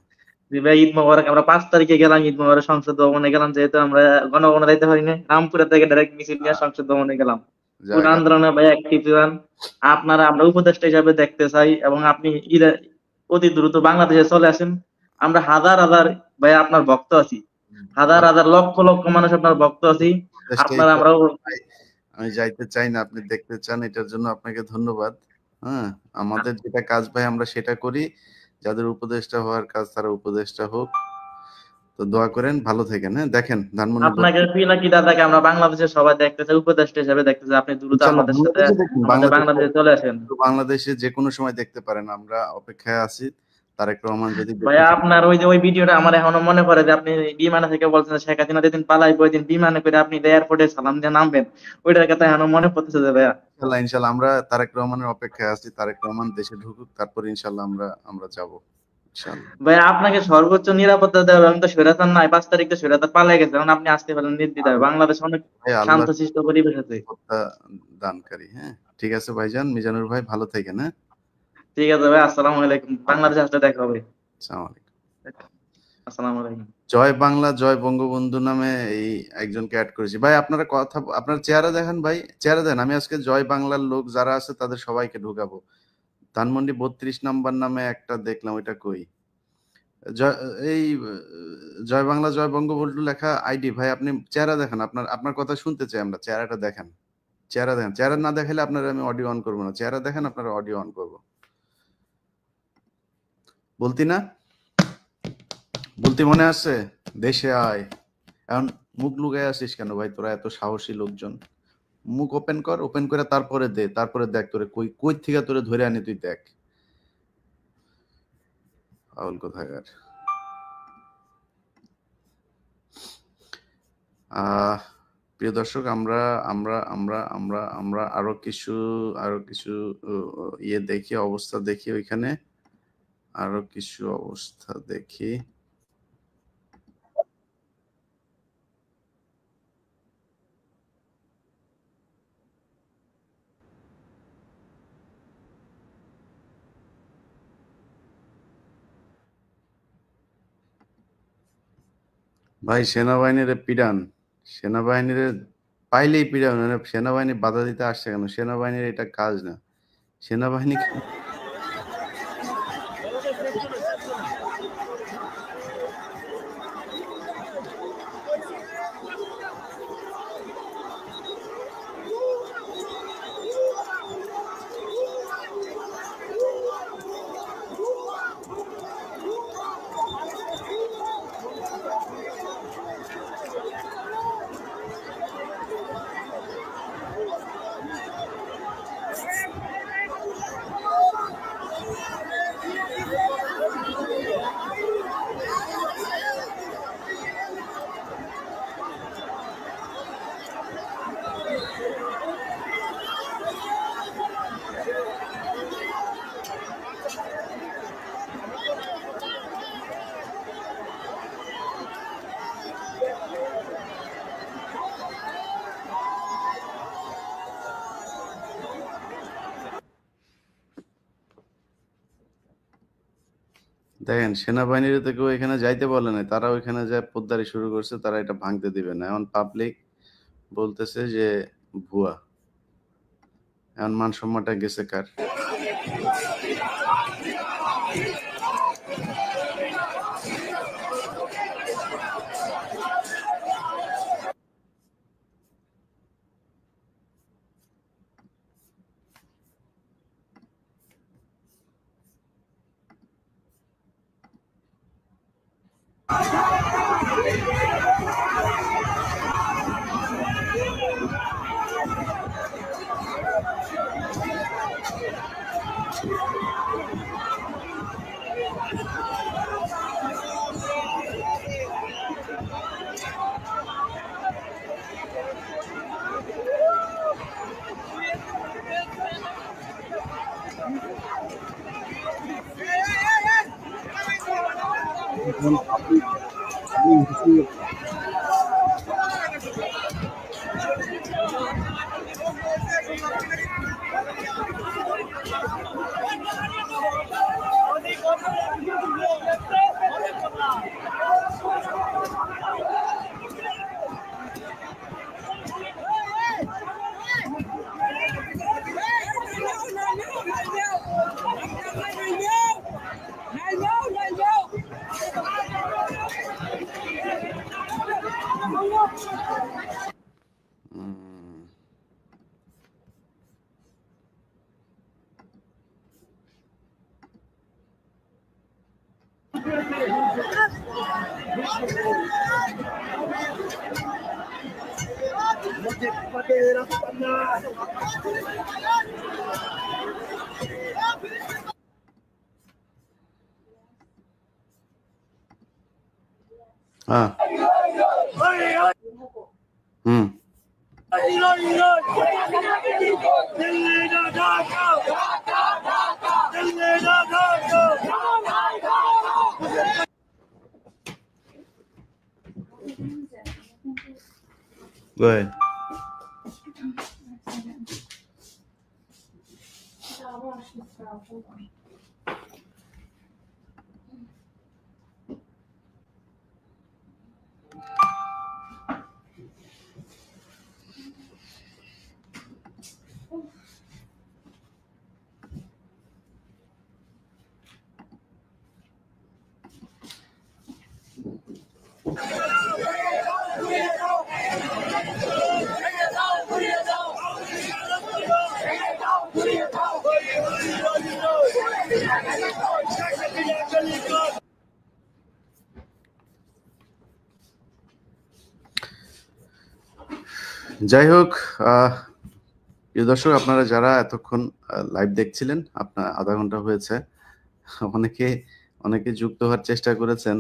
ভাই ঈদ মোবারক। আমরা 5 তারিখে গেলাম ঈদ মোবারক, সংসদ ভবনে গেলাম, যেহেতু আমরা গণভবনে যাইতে পারি না, রামপুরা থেকে ডাইরেক্ট মিছিল নিয়ে সংসদ ভবনে গেলাম। পুরো আন্দোলনে ভাই অ্যাক্টিভ ছিলেন আপনারা, আমরা উপদেষ্টা হিসাবে দেখতে চাই এবং আপনি অতি দ্রুত বাংলাদেশে চলে আসেন। আমরা হাজার হাজার ভাই আপনার ভক্ত আছি, হাজার হাজার লক্ষ লক্ষ মানুষ আপনার ভক্ত আছি। আপনারা আমরাও আমি যাইতে চাই না, আপনি দেখতে চান, এটার জন্য আপনাকে ধন্যবাদ। হ্যাঁ, আমাদের যেটা কাজ ভাই আমরা সেটা করি, যাদের উপদেষ্টা হওয়ার কাজ তারা উপদেষ্টা হোক। তো দোয়া করেন, ভালো থাকেন। হ্যাঁ দেখেন ধানমন্ডি আপনাকে পিনাকি দাদাকে আমরা বাংলাদেশের সবাই দেখতে চাই, উপদেষ্টা হিসেবে দেখতে চাই। আপনি দ্রুত আমাদের সাথে বাংলাদেশে চলে আসেন। বাংলাদেশে যে কোনো সময় দেখতে পারেন, আমরা অপেক্ষায় আছি। তারেক রহমান যদি ভাইয়া আপনার ওই ভিডিওটা আমার এখনো মনে পড়ে যে আপনি বিমানে থেকে বলছেন শেখ হাসিনা যেদিন পালাইব ওই দিন বিমানে করে আপনি এয়ারপোর্টে সালাম দিয়ে নামবেন, ওইটার কথা এখনো মনে পড়তেছে যে ভাইয়া। ইনশাল্লাহ আমরা তারেক রহমানের অপেক্ষায় আছি, তারেক রহমান দেশে ঢুকুক, তারপর ইনশাল্লাহ আমরা যাবো। ভাই আপনাকে সর্বোচ্চ নিরাপত্তা দেওয়া হবে। আমি তো স্বৈরাচার নাই, 5 তারিখ তো স্বৈরাচার পালিয়ে গেছে, এখন আপনি আসতে পারেন নির্দ্বিধায়। বাংলাদেশ অনেক শান্তশিষ্ট পরিবেশ আছে, দানকারী। হ্যাঁ ঠিক আছে ভাইজান, মিজানুর ভাই ভালো থাকেন। হ্যাঁ ঠিক আছে ভাই, আসসালামু আলাইকুম। বাংলাদেশে আসলে দেখা হবে। আসসালামু আলাইকুম। জয় বাংলা জয় বঙ্গবন্ধু নামে এই একজনকে অ্যাড করেছি ভাই। আপনারা আপনার চেহারা দেখেন ভাই, চেহারা দেন। আমি আজকে জয় বাংলার লোক যারা আছে তাদের সবাইকে ঢুকাবো। ধানমন্ডি 32 নাম্বার নামে একটা দেখলাম, ওইটা কই? এই জয় বাংলা জয় বঙ্গবন্ধু লেখা আইডি ভাই, আপনি চেহারা দেখেন। আপনার কথা শুনতে চাই আমরা, চেহারাটা দেখেন। চেহারা দেখেন, চেহারা না দেখালে আপনারা আমি অডিও অন করবো না। চেহারা দেখেন, আপনারা অডিও অন করবো। বলতি না, বলতে মনে আছে? দেশে আয়। এখন মুখ লুকায় আসিস কেন ভাই? তোরা এত সাহসী লোকজন, মুখ ওপেন কর, ওপেন করে তারপরে দে, তারপরে দেখ তোরে কই থেকে তোরে ধরে আনি, তুই দেখ। পাগল কোথাকার। প্রিয় দর্শক, আমরা আমরা আমরা আমরা আমরা আরো কিছু ইয়ে দেখি, অবস্থা দেখি, ওইখানে আরো কিছু অবস্থা দেখি। ভাই সেনাবাহিনীর পিডান, সেনাবাহিনীর পাইলেই পিডান। সেনাবাহিনী বাধা দিতে আসছে কেন? সেনাবাহিনীর এটা কাজ না। সেনাবাহিনী দেখেন সেনাবাহিনীর তো কেউ এখানে যাইতে বলে নাই, তারা ওইখানে যায় পোদ্দারি শুরু করছে, তারা এটা ভাঙতে দিবে না। এখন পাবলিক বলতেছে যে ভুয়া, এখন মান সম্মানটা গেছে কার? উম, হ্যাঁ, হুম, go ahead. যাই হোক, প্রিয় দর্শক, আপনারা যারা এতক্ষণ লাইভ দেখছিলেন, আপনার আধা ঘন্টা হয়েছে, অনেকে অনেকে যুক্ত হওয়ার চেষ্টা করেছেন।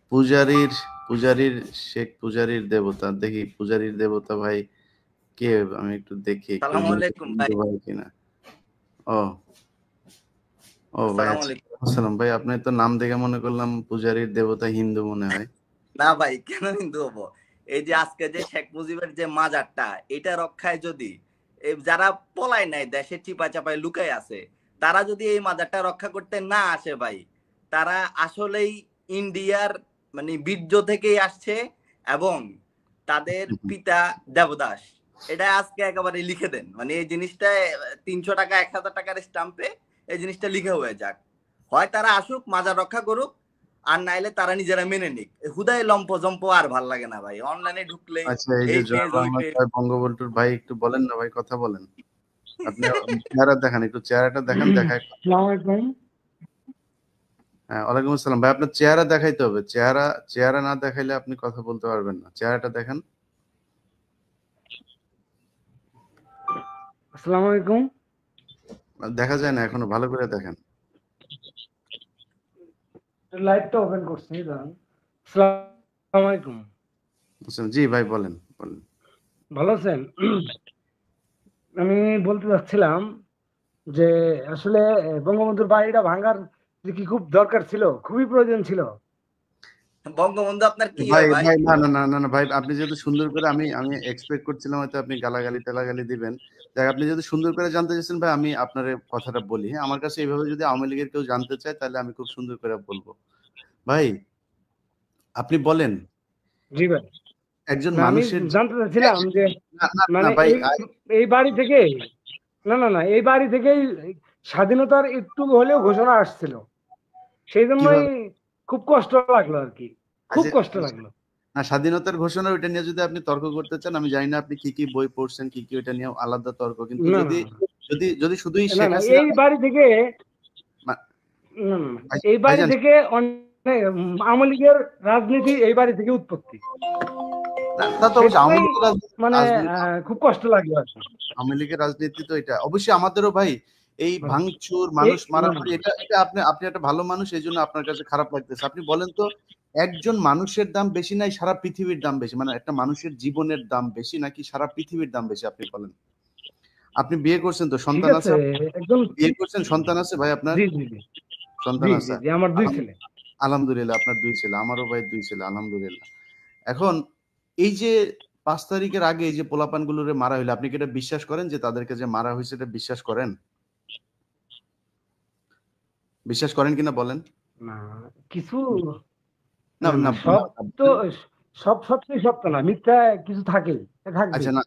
পূজারীর শেখ পূজারীর দেবতা, দেখি পূজারীর দেবতা ভাই কে, আমি একটু দেখি আসসালামু আলাইকুম ভাই। ভাই কিনা। ও ও ভাই, আসসালামু আলাইকুম। আসসালাম ভাই, আপনি তো নাম দেখে মনে করলাম পূজারীর দেবতা হিন্দু মনে হয়। না ভাই, কেন হিন্দু হবো? এই যে আজকে যে শেখ মুজিবের যে মাজারটা, এটা রক্ষায় যদি যারা পলায় নাই, দেশে চিপা চাপায় লুকায় আছে, তারা যদি এই মাজারটা রক্ষা করতে না আসে ভাই, তারা আসলেই ইন্ডিয়ার মানে বীর্য থেকেই আসছে, এবং তাদের পিতা দেবদাস। এটা আজকে একেবারে লিখে দেন, মানে এই জিনিসটা 300 টাকা 1000 টাকার স্টাম্পে এই জিনিসটা লিখে হয়ে যাক। হয় তারা আসুক, মাজার রক্ষা করুক, আর নাইলে তারা নিজেরা মেনে নিক। হুদায় লম্প জম্প আর ভাল লাগে না ভাই, অনলাইনে ঢুকলে আচ্ছা, এই যে এই জয় পেজ ওই বাংলা পেজ। জয় বঙ্গবন্ধুর ভাই, একটু বলেন না ভাই, কথা বলেন। আপনি চেহারা দেখান, একটু চেহারাটা দেখান, দেখায়। হ্যাঁ, ওয়ালাইকুম আসসালাম ভাই, আপনার চেহারা দেখাইতে হবে, চেহারা না দেখাইলে আপনি কথা বলতে পারবেন না। চেহারাটা দেখান। আসসালামু আলাইকুম। দেখা যায় না এখনো, ভালো করে দেখেন। লাইভটা ওপেন করছি, দাঁড়ান। আসসালামু আলাইকুম। জি ভাই, বলেন বলেন। ভালো আছেন? আমি বলতে চাচ্ছিলাম যে আসলে বঙ্গবন্ধুর বাড়িটা ভাঙার কি খুব দরকার ছিল, খুবই প্রয়োজন ছিল? বঙ্গবন্ধু আপনার কি ভাই হয় ভাই? ভাই না না না না না ভাই, আপনি যেহেতু সুন্দর করে, আমি আমি এক্সপেক্ট করছিলাম হয়তো আপনি গালাগালি টালাগালি দিবেন। দেখ, আপনি যেহেতু সুন্দর করে জানতে চাইছেন ভাই, আমি আপনার কথাটা বলি। হ্যাঁ, আমার কাছে এইভাবে যদি আওয়ামী লীগের কেউ জানতে চায় তাহলে আমি খুব সুন্দর করে বলবো। ভাই আপনি বলেন, জি ভাই, একজন না আমি মানুষের জানতে চাচ্ছিলাম যে না না না মানে ভাই, এই বাড়ি থেকে, না এই বাড়ি থেকেই স্বাধীনতার একটু হলেও ঘোষণা আসছিল, সেই জন্যই কিভাবে খুব কষ্ট লাগলো আর কি, খুব আচ্ছা, কষ্ট লাগলো। না স্বাধীনতার ঘোষণা ওইটা নিয়ে যদি আপনি তর্ক করতে চান, আমি জানি না আপনি কি কি বই পড়ছেন, কি কি ওইটা নিয়ে আলাদা তর্ক, কিন্তু না যদি না যদি যদি শুধুই না শেখ না হাসিনা এই বাড়ি থেকে, মা- এই বাড়ি ভাইজান, থেকে অনেক আওয়ামী লীগের রাজনীতি এই বাড়ি থেকে উৎপত্তি, তা তো অবশ্যই আওয়ামী সেজন্যই লীগের মানে রাজনীতি, খুব কষ্ট লাগলো আর কি। আওয়ামী লীগের রাজনীতি তো এটা অবশ্যই আমাদেরও ভাই। এই ভাঙচুর, মানুষ মারামারি, এটা এটা আপনি আপনি একটা ভালো মানুষ, এই জন্য আপনার কাছে খারাপ লাগতেছে। আপনি বলেন তো, একজন মানুষের দাম বেশি নাই সারা পৃথিবীর দাম বেশি, মানে একটা মানুষের জীবনের দাম বেশি নাকি সারা পৃথিবীর দাম বেশি? আপনি বলেন। আপনি বিয়ে করছেন তো, ঠিক সন্তান আছে? আছে, একদম। বিয়ে করছেন, সন্তান আছে ভাই আপনার? জি জি জি সন্তান জি জি আছে? জি আমার 2 ছেলে। আলহামদুলিল্লাহ, আপনার 2 ছেলে, আমারও ভাই 2 ছেলে, আলহামদুলিল্লাহ। এখন এই যে 5 তারিখের আগে এই যে পোলাপানগুলোরে মারা হইলো, আপনি কি এটা বিশ্বাস করেন যে তাদেরকে যে মারা হয়েছে, এটা বিশ্বাস করেন? বিশ্বাস করেন কিনা বলেন? না কিছু, না না না সব তো, না, সব সত্যি সত্য না, মিথ্যা কিছু থাকেই, থাকবে। আচ্ছা না,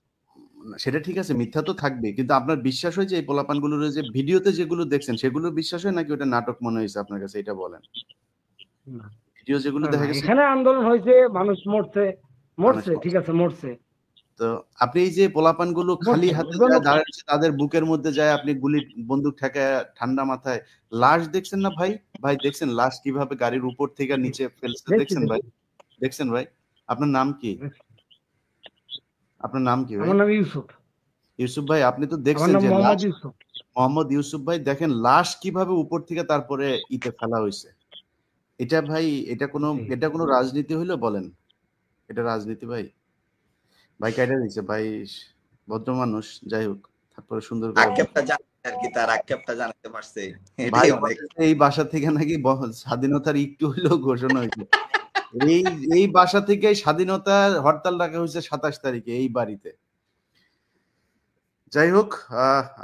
সেটা ঠিক আছে, মিথ্যা তো থাকবে, কিন্তু আপনার বিশ্বাস হয় যে এই পোলাপানগুলোর যে ভিডিওতে যেগুলো দেখছেন সেগুলো বিশ্বাস হয় নাকি ওটা নাটক মনে হয়েছে আপনার কাছে, এটা বলেন। না ভিডিও যেগুলো না না, দেখা গেছে এখানে আন্দোলন হয়েছে, মানুষ মরছে, মানুষ ঠিক মারছে। আছে মরছে, তো আপনি এই যে পোলাপানগুলো খালি মরছে হাতে এজন্য। যায় দাঁড়াচ্ছে, তাদের বুকের মধ্যে যায় আপনি গুলি বন্দুক ঠেকায় ঠান্ডা মাথায় লাশ দেখছেন না ভাই? ভাই দেখছেন লাশ কিভাবে গাড়ির উপর থেকে নিচে ফেলছে, দেখছি দেখছেন ভাই? দেখছি দেখছেন ভাই? আপনার নাম কি? দেখছি। আপনার নাম কি ভাই? আমার নাম ইউসুফ, ইউসুফ ভাই, আপনি তো আমার দেখছেন নাম যে লাশ, মোহাম্মদ ইউসুফ। মোহাম্মদ ইউসুফ ভাই, দেখেন লাশ কিভাবে উপর থেকে তারপরে ইতে ফেলা হয়েছে। এটা ভাই, জি এটা কোনো রাজনীতি হইলো বলেন? এটা রাজনীতি ভাই? ভাই কাইটা দিছে ভাই, ভদ্র মানুষ, যাই হোক, তারপরে সুন্দর করে আক্ষেপটা জানাতে আর কি, তার আক্ষেপটা জানাতে পারছে, ভাই এটাই অনেক। বলতেছে এই বাসা থেকে নাকি স্বাধীনতার একটু হইলেও ঘোষণা হয়েছে। এই এই বাসা থেকে স্বাধীনতার হরতাল ডাকা হয়েছে 27 তারিখে এই বাড়িতে। যাই হোক,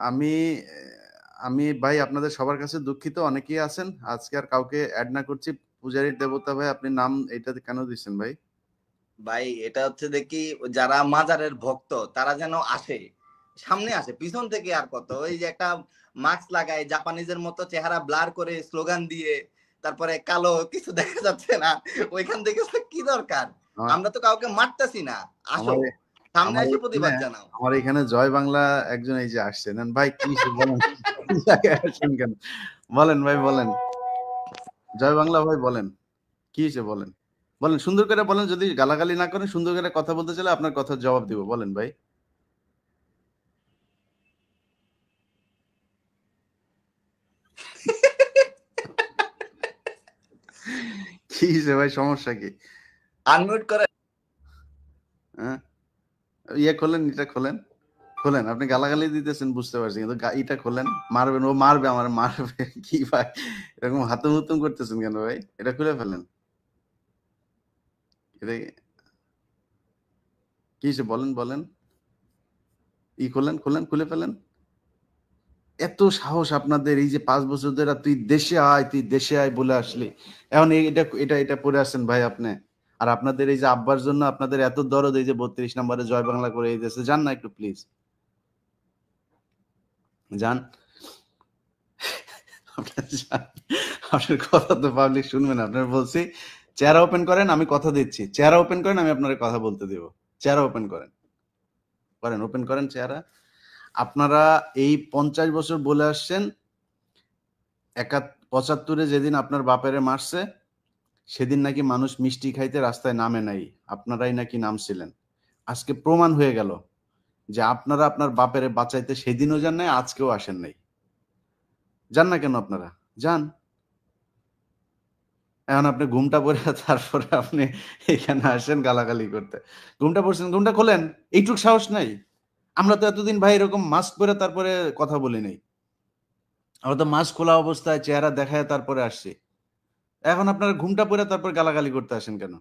আমি আমি ভাই আপনাদের সবার কাছে দুঃখিত, অনেকেই আছেন, আজকে আর কাউকে অ্যাড না করছি। পূজারীর দেবতা ভাই, আপনি নাম এইটাতে কেন দিচ্ছেন ভাই? ভাই এটা হচ্ছে দেখি যারা মাজারের ভক্ত তারা যেন আসে, সামনে আসে, পিছন থেকে আর কত, ওই যে একটা মাস্ক লাগায় জাপানিজের মতো চেহারা ব্লার করে স্লোগান দিয়ে তারপরে কালো কিছু দেখা যাচ্ছে না, ওইখান থেকে কি দরকার? আমার আমরা তো কাউকে মারতাছি না, আসো আমার সামনে আমার এসে এখানে প্রতিবাদ জানাও। আমার এখানে জয় বাংলা একজন এই যে আসছেন, ভাই কি বলেন? কি জায়গায় আসছেন কেন? বলেন ভাই, বলেন। জয় বাংলা ভাই বলেন, কি হয়েছে বলেন? বলেন সুন্দর করে বলেন, যদি গালাগালি না করেন, সুন্দর করে কথা বলতে চাইলে আপনার কথার জবাব দিব, বলেন ভাই। কি হয়েছে ভাই, সমস্যা কি? আনমিউট করে। হ্যাঁ, ইয়ে খোলেন, এটা খোলেন, খোলেন। আপনি গালাগালি দিতেছেন বুঝতে পারছি, কিন্তু এটা খোলেন। মারবেন, ও মারবে, আমার মারবে কি ভাই? এরকম হাতুম হুতুম করতেছেন কেন ভাই? এটা খুলে ফেলেন। এটা কি হয়েছে বলেন, বলেন। খোলেন, খোলেন, খুলে ফেলেন। এত সাহস আপনাদের, এই যে 5 বছর ধরে তুই দেশে আয়, তুই দেশে আয় বলে আসলি, এখন এটা এটা এটা পড়ে আসছেন ভাই আপনি। আর আপনাদের এই যে আব্বার জন্য আপনাদের এত দরদ, এই যে 32 নম্বরে জয় বাংলা করে এই দেশে যান না একটু প্লিজ, যান। আপনার যান। আপনার কথা তো পাবলিক শুনবেন, আপনার বলছি চেহারা ওপেন করেন, আমি কথা দিচ্ছি, চেহারা ওপেন করেন, আমি আপনার কথা বলতে দেব। চেহারা ওপেন করেন, করেন, ওপেন করেন চেহারা। আপনারা এই 50 বছর বলে আসছেন, 75-এ যেদিন আপনার বাপেরে মারছে সেদিন নাকি মানুষ মিষ্টি খাইতে রাস্তায় নামে নাই, আপনারাই নাকি নামছিলেন। আজকে প্রমাণ হয়ে গেল যে আপনারা আপনার বাপেরে বাঁচাইতে সেদিনও যান নাই, আজকেও আসেন নাই। যান না কেন আপনারা? যান। এখন আপনি ঘুমটা পড়ে তারপরে আপনি এখানে আসেন গালাগালি করতে। ঘুমটা পড়ছেন, ঘুমটা খোলেন, এইটুক সাহস নাই? আমরা তো এতদিন ভাই এরকম মাস্ক পরে তারপরে কথা বলি নাই, আমরা তো মাস্ক খোলা অবস্থায় চেহারা দেখায় তারপরে আসছি। এখন আপনারা ঘুমটা পড়ে তারপর গালাগালি করতে আসেন কেন?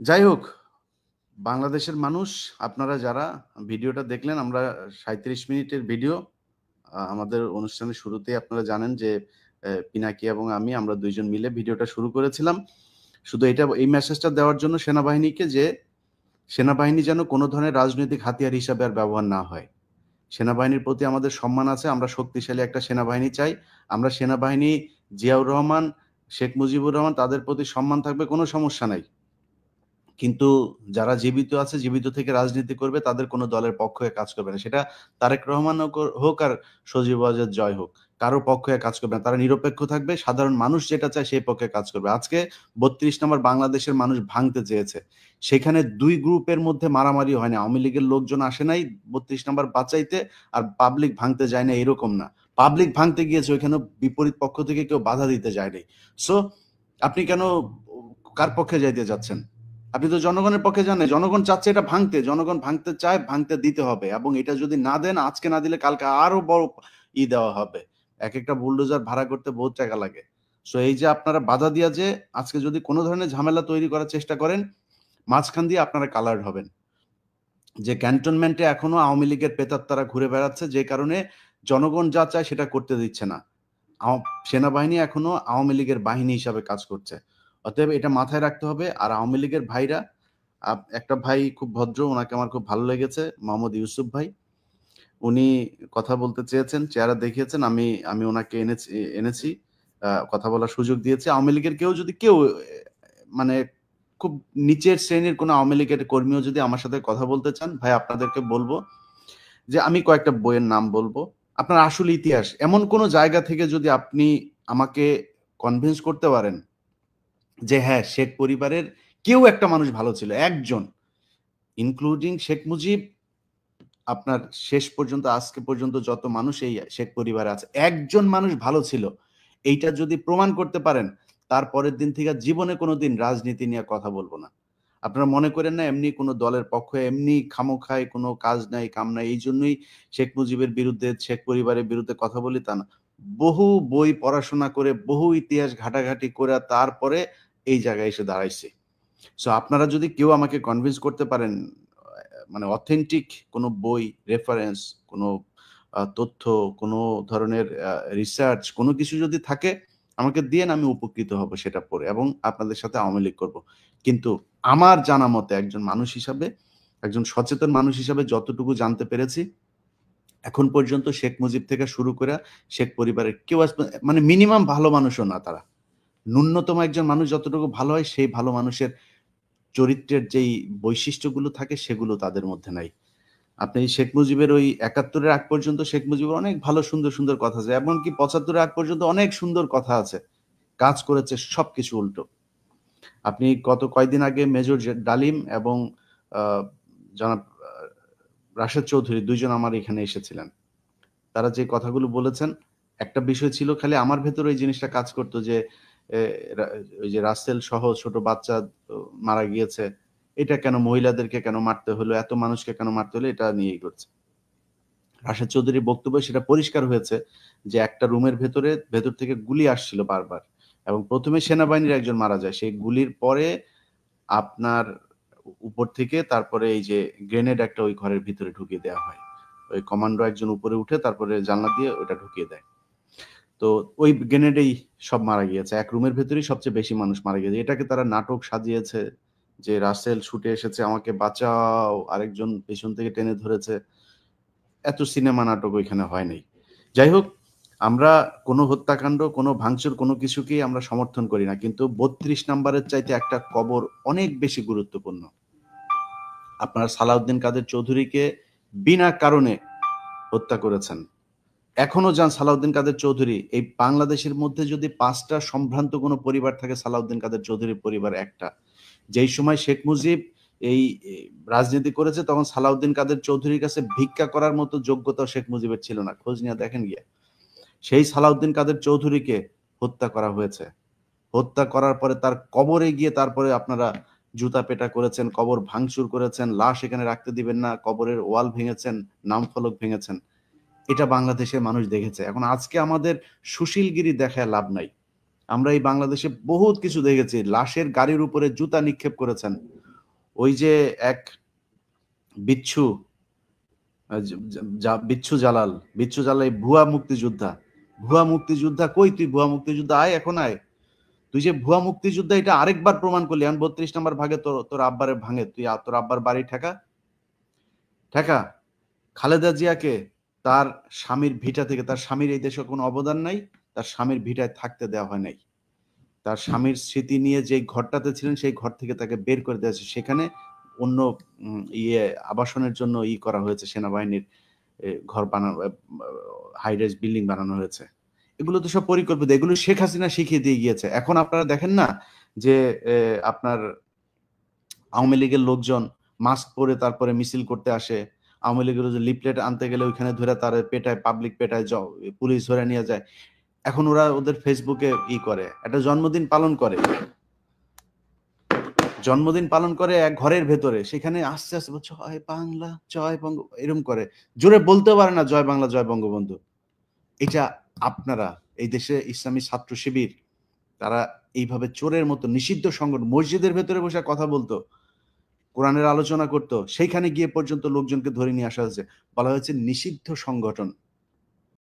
যাই হোক, বাংলাদেশের মানুষ, আপনারা যারা ভিডিওটা দেখলেন, আমরা ৩৭ মিনিটের ভিডিও, আমাদের অনুষ্ঠানের শুরুতেই আপনারা জানেন যে পিনাকি এবং আমরা ২ জন মিলে ভিডিওটা শুরু করেছিলাম। শুধু এই মেসেজটা দেওয়ার জন্য সেনাবাহিনীকে, যে সেনাবাহিনী যেন কোনো ধরনের রাজনৈতিক হাতিয়ার হিসাবে আর ব্যবহার না হয়। সেনাবাহিনীর প্রতি আমাদের সম্মান আছে, আমরা শক্তিশালী একটা সেনাবাহিনী চাই। আমরা সেনাবাহিনী, জিয়াউর রহমান, শেখ মুজিবুর রহমান, তাদের প্রতি সম্মান থাকবে, কোনো সমস্যা নাই। কিন্তু যারা জীবিত আছে, জীবিত থেকে রাজনীতি করবে, তাদের কোনো দলের পক্ষে কাজ করবে না। সেটা তারেক রহমান হোক আর সজীব ওয়াজেদ জয় হোক, কারো পক্ষে কাজ করবে না। তারা নিরপেক্ষ থাকবে, সাধারণ মানুষ যেটা চায় সেই পক্ষে কাজ করবে। আজকে ৩২ নম্বর বাংলাদেশের মানুষ ভাঙতে চেয়েছে, সেখানে ২ গ্রুপের মধ্যে মারামারি হয় না। আওয়ামী লীগের লোকজন আসে নাই ৩২ নম্বর বাঁচাইতে, আর পাবলিক ভাঙতে যায় না, এরকম না। পাবলিক ভাঙতে গিয়েছে, ওইখানে বিপরীত পক্ষ থেকে কেউ বাধা দিতে যায়নি। সো আপনি কেন কার পক্ষে যাইতে যাচ্ছেন? আপনি তো জনগণের পক্ষে যান না। জনগণ চাচ্ছে এটা ভাঙতে, জনগণ ভাঙতে চায়, ভাঙতে দিতে হবে। এবং এটা যদি না দেন, আজকে না দিলে কালকে আরো বড় দেওয়া হবে। এক একটা বুলডোজার ভাড়া করতে বহুত টাকা লাগে। সো এই যে আপনারা বাধা দিয়া যে আজকে যদি কোনো ধরনের ঝামেলা তৈরি করার চেষ্টা করেন, মাঝখান দিয়ে আপনারা কালার্ড হবেন। যে ক্যান্টনমেন্টে এখনো আওয়ামী লীগের প্রেতাত্মারা ঘুরে বেড়াচ্ছে, যে কারণে জনগণ যা চায় সেটা করতে দিচ্ছে না। সেনাবাহিনী এখনো আওয়ামী লীগের বাহিনী হিসাবে কাজ করছে। অতএব এটা মাথায় রাখতে হবে। আর আওয়ামী লীগের ভাইরা, একটা ভাই খুব ভদ্র, ওনাকে আমার খুব ভালো লেগেছে, মোহাম্মদ ইউসুফ ভাই। উনি কথা বলতে চেয়েছেন, চেহারা দেখিয়েছেন, আমি ওনাকে এনেছি, কথা বলার সুযোগ দিয়েছি। আওয়ামী লীগের কেউ মানে খুব নিচের শ্রেণীর কোনো আওয়ামী লীগের কর্মীও যদি আমার সাথে কথা বলতে চান, ভাই আপনাদেরকে বলবো যে আমি কয়েকটা বইয়ের নাম বলবো। আপনার আসল ইতিহাস, এমন কোনো জায়গা থেকে যদি আপনি আমাকে কনভিন্স করতে পারেন যে হ্যাঁ, শেখ পরিবারের কেউ একটা মানুষ ভালো ছিল, একজন, ইনক্লুডিং শেখ মুজিব, আপনার শেষ পর্যন্ত আজকে পর্যন্ত যত মানুষ এই শেখ পরিবারে আছে, একজন মানুষ ভালো ছিল, এইটা যদি প্রমাণ করতে পারেন, তারপরের দিন থেকে জীবনে কোনোদিন রাজনীতি নিয়ে কথা বলবো না। আপনারা মনে করেন না এমনি কোনো দলের পক্ষে এমনি খামোখায় কোনো কাজ নাই, কাম নাই, এই জন্যই শেখ মুজিবের বিরুদ্ধে, শেখ পরিবারের বিরুদ্ধে কথা বলি, তা না। বহু বই পড়াশোনা করে, বহু ইতিহাস ঘাটাঘাটি করে তারপরে এই জায়গায় এসে দাঁড়াইছে। সো আপনারা যদি কেউ আমাকে কনভিন্স করতে পারেন, মানে অথেন্টিক কোনো বই, রেফারেন্স, কোনো তথ্য, কোনো ধরনের রিসার্চ, কোনো কিছু যদি থাকে আমাকে দিয়েন, আমি উপকৃত হব সেটা পড়ে, এবং আপনাদের সাথে আওয়ামী লীগ করবো। কিন্তু আমার জানা মতে, একজন মানুষ হিসাবে, একজন সচেতন মানুষ হিসাবে যতটুকু জানতে পেরেছি, এখন পর্যন্ত শেখ মুজিব থেকে শুরু করে শেখ পরিবারের কেউ মানে মিনিমাম ভালো মানুষও না তারা। ন্যূনতম একজন মানুষ যতটুকু ভালো হয়, সেই ভালো মানুষের চরিত্রের যেই বৈশিষ্ট্যগুলো থাকে সেগুলো তাদের মধ্যে নাই। আপনি শেখ মুজিবের ওই ৭১-এর আগ পর্যন্ত শেখ মুজিবের অনেক ভালো সুন্দর সুন্দর কথা আছে, এমনকি ৭৫-এর আগ পর্যন্ত অনেক সুন্দর কথা আছে, কাজ করেছে সবকিছু উল্টো। আপনি গত কয়েকদিন আগে মেজর ডালিম এবং জনাব রাশেদ চৌধুরী, ২ জন আমার এখানে এসেছিলেন। তারা যে কথাগুলো বলেছেন, একটা বিষয় ছিল খালি আমার ভেতরে ওই জিনিসটা কাজ করতো যে ওই যে রাসেল সহ ছোট বাচ্চা মারা গিয়েছে, এটা কেন, মহিলাদেরকে কেন মারতে হলো, এত মানুষকে কেন মারতে হলো, এটা নিয়েই করছে। রাশেদ চৌধুরীর বক্তব্য সেটা পরিষ্কার হয়েছে যে একটা রুমের ভেতর থেকে গুলি আসছিল বারবার, এবং প্রথমে সেনাবাহিনীর একজন মারা যায়, সেই গুলির পরে আপনার উপর থেকে তারপরে এই যে গ্রেনেড একটা ওই ঘরের ভিতরে ঢুকিয়ে দেওয়া হয়। ওই কমান্ডো একজন উপরে উঠে তারপরে জানলা দিয়ে ওটা ঢুকিয়ে দেয়। তো ওই গ্রেনেডেই সব মারা গিয়েছে, এক রুমের ভেতরেই সবচেয়ে বেশি মানুষ মারা গিয়েছে। এটাকে তারা নাটক সাজিয়েছে যে রাসেল ছুটে এসেছে, আমাকে বাঁচাও, আরেকজন পেছন থেকে টেনে ধরেছে। এত সিনেমা নাটক ওইখানে হয় নাই। যাই হোক, আমরা কোনো হত্যাকাণ্ড, কোনো ভাঙচুর, কোনো কিছুকেই আমরা সমর্থন করি না, কিন্তু ৩২ নাম্বারের চাইতে একটা কবর অনেক বেশি গুরুত্বপূর্ণ। আপনার সালাউদ্দিন কাদের চৌধুরীকে বিনা কারণে হত্যা করেছেন। এখনো যান সালাউদ্দিন কাদের চৌধুরী, এই বাংলাদেশের মধ্যে যদি ৫টা সম্ভ্রান্ত কোনো পরিবার থাকে, সালাউদ্দিন কাদের চৌধুরীর পরিবার একটা। যেই সময় শেখ মুজিব এই রাজনীতি করেছে, তখন সালাউদ্দিন কাদের চৌধুরীর কাছে ভিক্ষা করার মতো যোগ্যতা শেখ মুজিবের ছিল না, খোঁজ নিয়ে দেখেন গিয়ে। সেই সালাউদ্দিন কাদের চৌধুরীকে হত্যা করা হয়েছে। হত্যা করার পরে তার কবরে গিয়ে তারপরে আপনারা জুতা পেটা করেছেন, কবর ভাঙচুর করেছেন, লাশ এখানে রাখতে দিবেন না, কবরের ওয়াল ভেঙেছেন, নাম ফলক ভেঙেছেন। এটা বাংলাদেশের মানুষ দেখেছে। এখন আজকে আমাদের সুশীলগিরি দেখায় লাভ নাই। আমরা এই বাংলাদেশে বহুত কিছু দেখেছি। লাশের গাড়ির উপরে জুতা নিক্ষেপ করেছেন। ওই যে এক বিচ্ছু বিচ্ছু জালাল এই ভুয়া মুক্তিযোদ্ধা কই তুই? ভুয়া মুক্তিযোদ্ধা আয়, এখন আয়। তুই যে ভুয়া মুক্তিযোদ্ধা এটা আরেকবার প্রমাণ করলি। এখন 32 নম্বর ভাগে তোর আব্বারে ভাঙে, তুই তোর আব্বার বাড়ি ঠেকা। খালেদা জিয়াকে তার স্বামীর ভিটা থেকে, তার স্বামীর এই দেশে কোনো অবদান নাই, তার স্বামীর ভিটায় থাকতে দেওয়া হয় নাই। তার স্বামীর স্মৃতি নিয়ে যে ঘরটাতে ছিলেন সেই ঘর থেকে তাকে বের করে দেওয়া হয়েছে। সেখানে অন্য আবাসনের জন্য করা হয়েছে, সেনাবাহিনীর ঘর বানানো, হাই রাইজ বিল্ডিং বানানো হয়েছে। এগুলো তো সব পরিকল্পিত, এগুলো শেখ হাসিনা শিখিয়ে দিয়ে গিয়েছে। এখন আপনারা দেখেন না যে আপনার আওয়ামী লীগের লোকজন মাস্ক পরে তারপরে মিছিল করতে আসে। আওয়ামী লীগের যে লিফলেট আনতে গেলে ওইখানে ধরে তার পেটায়, পাবলিক পেটায়, পুলিশ ধরে নিয়ে যায়। এখন ওরা ওদের ফেসবুকে করে, একটা জন্মদিন পালন করে এক ঘরের ভেতরে, সেখানে আস্তে আস্তে জয় বাংলা জয় বঙ্গ এরকম করে, জোরে বলতেও পারে না জয় বাংলা জয় বঙ্গবন্ধু। এটা আপনারা এই দেশে ইসলামী ছাত্র শিবির তারা এইভাবে চোরের মতো নিষিদ্ধ সংগঠন, মসজিদের ভেতরে বসে কথা বলতো, কোরআনের আলোচনা করতো, সেইখানে গিয়ে পর্যন্ত লোকজনকে ধরে নিয়ে আসা হয়েছে, বলা হয়েছে নিষিদ্ধ সংগঠন।